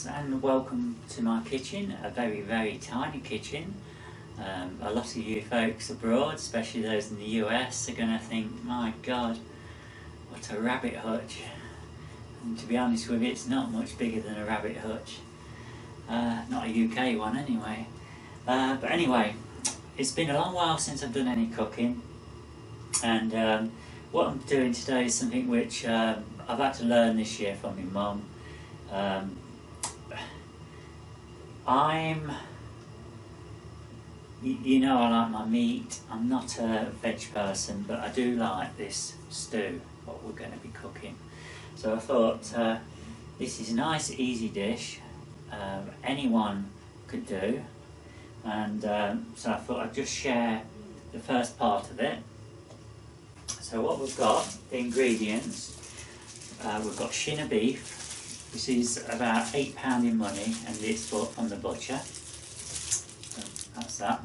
folks, and welcome to my kitchen, a very tiny kitchen. A lot of you folks abroad, especially those in the US, are going to think, my god, what a rabbit hutch. And to be honest with you, it's not much bigger than a rabbit hutch. Not a UK one anyway. But anyway, it's been a long while since I've done any cooking, and what I'm doing today is something which I've had to learn this year from my mum. You know, I like my meat. I'm not a veg person, but I do like this stew, what we're going to be cooking. So I thought this is a nice easy dish, anyone could do, and so I thought I'd just share the first part of it. So what we've got, the ingredients, we've got shin of beef. This is about £8 in money, and it's bought from the butcher. So that's that.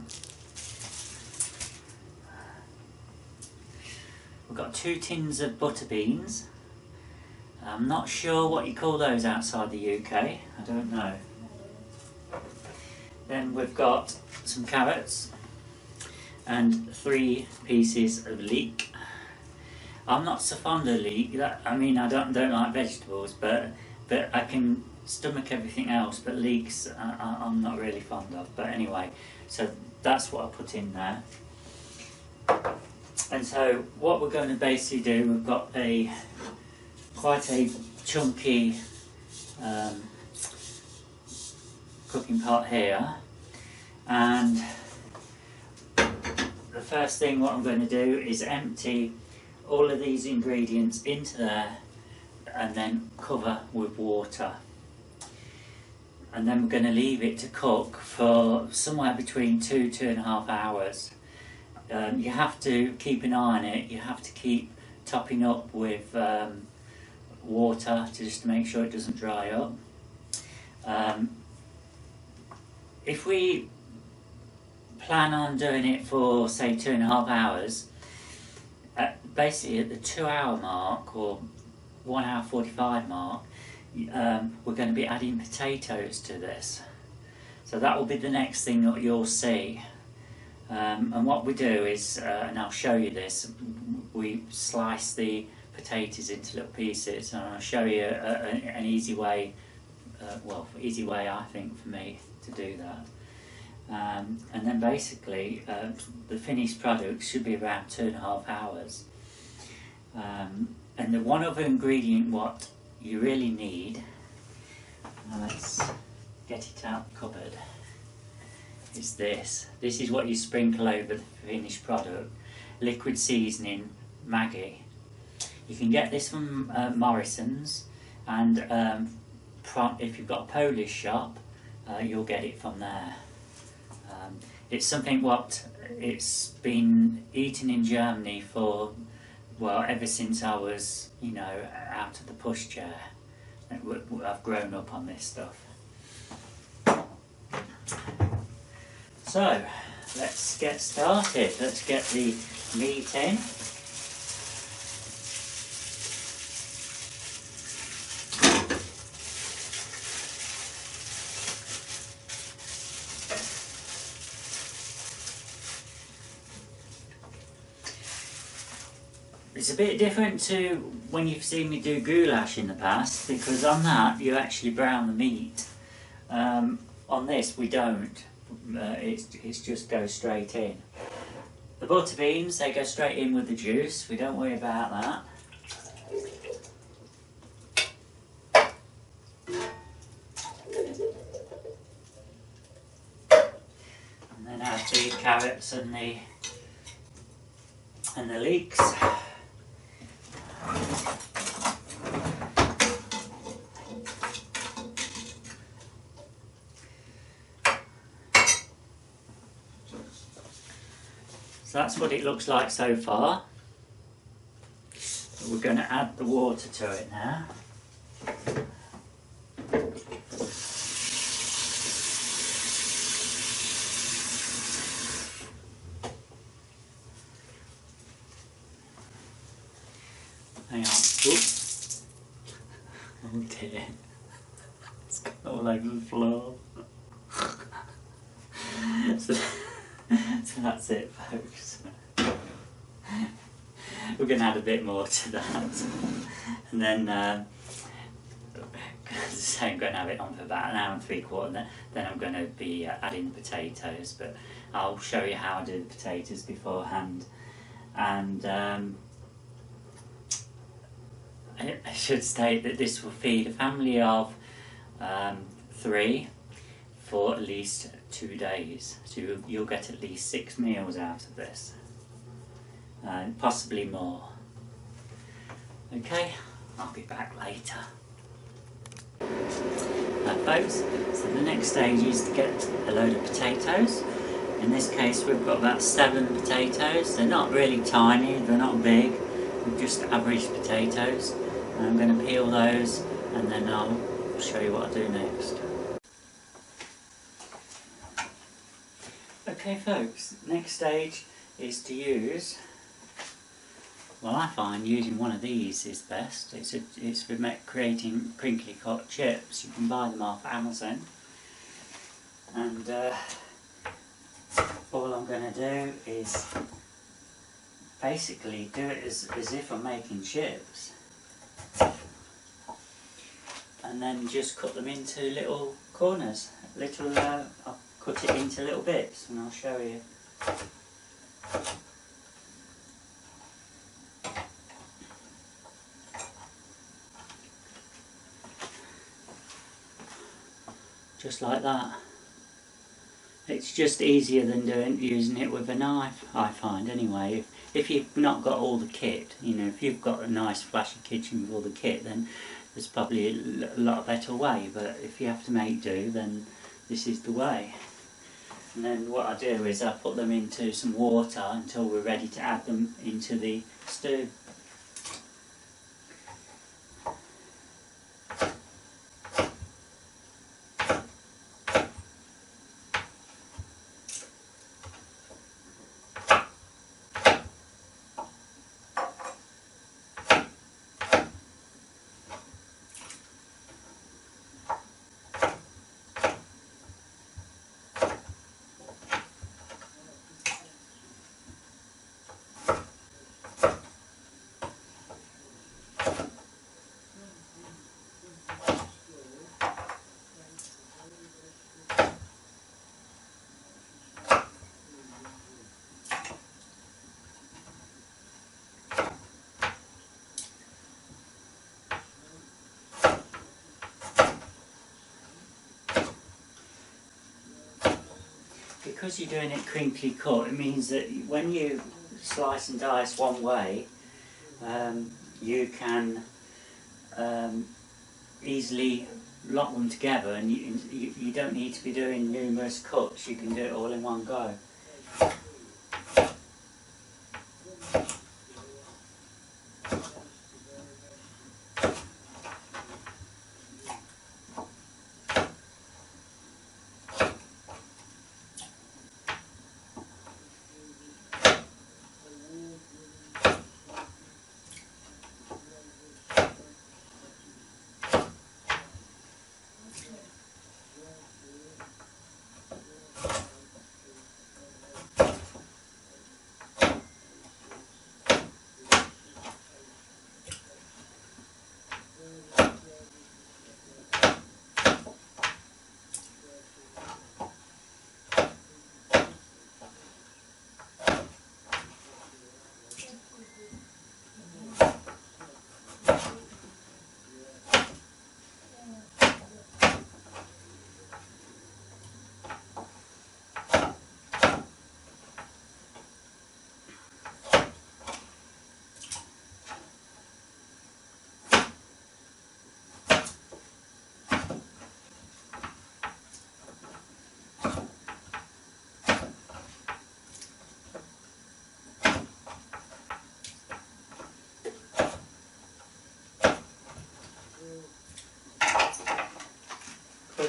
We've got 2 tins of butter beans. I'm not sure what you call those outside the UK. I don't know. Then we've got some carrots and 3 pieces of leek. I'm not so fond of leek. I mean, I don't like vegetables, but I can stomach everything else. But leeks, I'm not really fond of. But anyway, so that's what I put in there. And so what we're going to basically do, we've got quite a chunky cooking pot here, and the first thing what I'm going to do is empty all of these ingredients into there and then cover with water, and then we're going to leave it to cook for somewhere between 2–2.5 hours. You have to keep an eye on it. You have to keep topping up with water just to make sure it doesn't dry up. If we plan on doing it for say 2.5 hours, basically at the 2-hour mark or 1 hour 45 mark, we're going to be adding potatoes to this. So that will be the next thing that you'll see. And what we do is, and I'll show you this, we slice the potatoes into little pieces, and I'll show you an easy way, easy way I think for me to do that. And then basically the finished product should be around 2.5 hours. And the one other ingredient what you really need, let's get it out of the cupboard, is this. This is what you sprinkle over the finished product. Liquid seasoning Maggi. You can get this from Morrison's, and if you've got a Polish shop, you'll get it from there. It's something what it's been eaten in Germany for, well, ever since I was, you know, out of the pushchair. I've grown up on this stuff. So, let's get started. Let's get the meat in. It's a bit different to when you've seen me do goulash in the past, because on that you actually brown the meat. On this we don't. It's just go straight in. The butter beans, they go straight in with the juice. We don't worry about that. And then add the carrots and the leeks. So that's what it looks like so far. We're going to add the water to it now. Hang on. Oops. Oh dear. It's gone all all over the floor. so that's it, folks. We're going to add a bit more to that. And then, I'm going to have it on for about an hour and 3/4, then I'm going to be adding the potatoes, but I'll show you how I do the potatoes beforehand. And I should state that this will feed a family of 3 for at least 2 days. So you'll get at least 6 meals out of this, possibly more. Okay, I'll be back later. Folks, so the next stage is to get a load of potatoes. In this case we've got about 7 potatoes. They're not really tiny, they're not big, they're just average potatoes. And I'm going to peel those and then I'll show you what I do next. Okay folks, next stage is to use, well, I find using one of these is best. It's for creating crinkly cut chips. You can buy them off Amazon. And all I'm going to do is basically do it as if I'm making chips. And then just cut them into little corners. I'll cut it into little bits and I'll show you. Just like that. It's just easier than using it with a knife, I find anyway. If you've not got all the kit, you know, if you've got a nice flashy kitchen with all the kit, then there's probably a lot better way. But if you have to make do, then this is the way. And then what I do is I put them into some water until we're ready to add them into the stew. Because you're doing it crinkly cut, it means that when you slice and dice one way, you can easily lock them together, and you don't need to be doing numerous cuts. You can do it all in one go.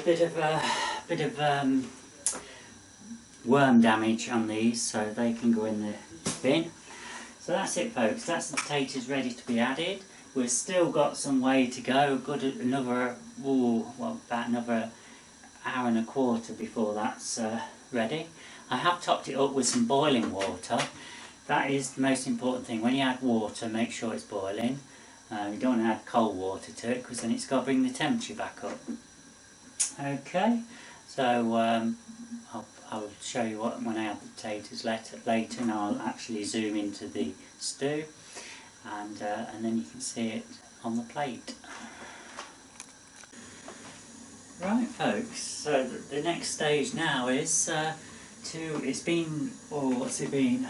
A bit of worm damage on these, so they can go in the bin. So that's it, folks. That's the potatoes ready to be added. We've still got some way to go. About another hour and a quarter before that's ready. I have topped it up with some boiling water. That is the most important thing. When you add water, make sure it's boiling. You don't want to add cold water to it because then it's got to bring the temperature back up. Okay, so I'll show you what when I add the potatoes later, and I'll actually zoom into the stew, and then you can see it on the plate. Right, folks. So the next stage now is it's been, oh, what's it been?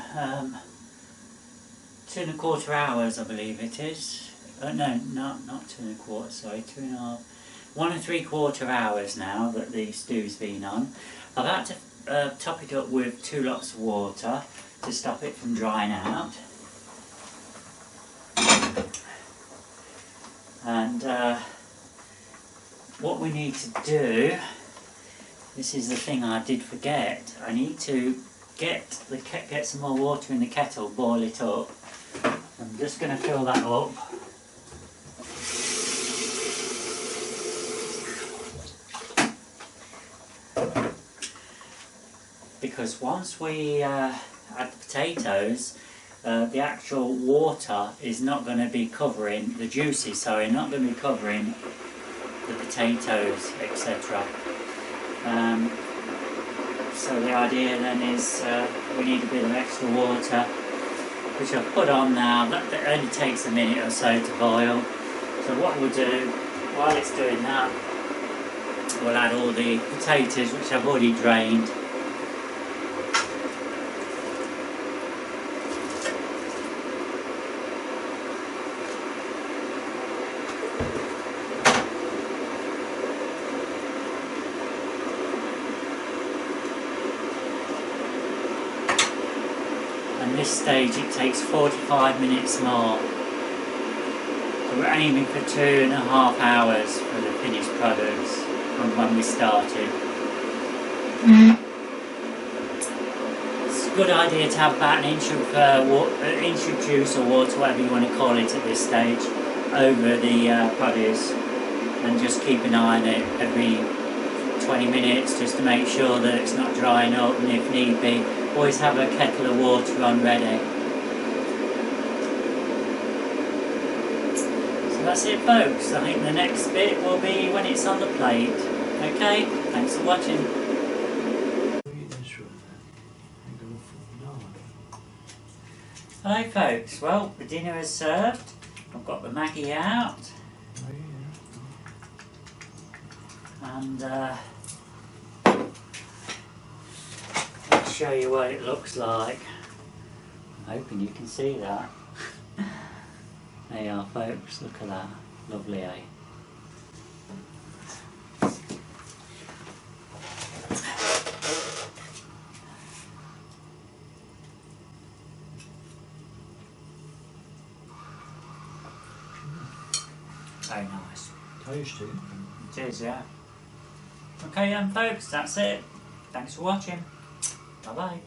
2¼ hours, I believe it is. No, not 2¼ sorry, 2½. 1¾ hours now that the stew's been on. I've had to top it up with 2 lots of water to stop it from drying out. And what we need to do, this is the thing I did forget, I need to get some more water in the kettle, boil it up. I'm just going to fill that up. Because once we add the potatoes, the actual water is not going to be covering, the juices, sorry, not going to be covering the potatoes, etc. So the idea then is we need a bit of extra water, which I've put on now. That only takes a minute or so to boil. So what we'll do, while it's doing that, we'll add all the potatoes, which I've already drained. And this stage it takes 45 minutes more. So we're aiming for 2½ hours for the finished products from when we started. It's a good idea to have about an inch of juice or water, whatever you want to call it at this stage, over the produce, and just keep an eye on it every 20 minutes just to make sure that it's not drying up, and if need be, always have a kettle of water on ready. So that's it, folks. I think the next bit will be when it's on the plate. Okay, thanks for watching. Hello folks, well the dinner is served. I've got the Maggi out. And let's show you what it looks like. I'm hoping you can see that. There you are, folks, look at that. Lovely, eh? Very nice. Tasty. It is, yeah. Okay then folks, that's it. Thanks for watching. Bye bye.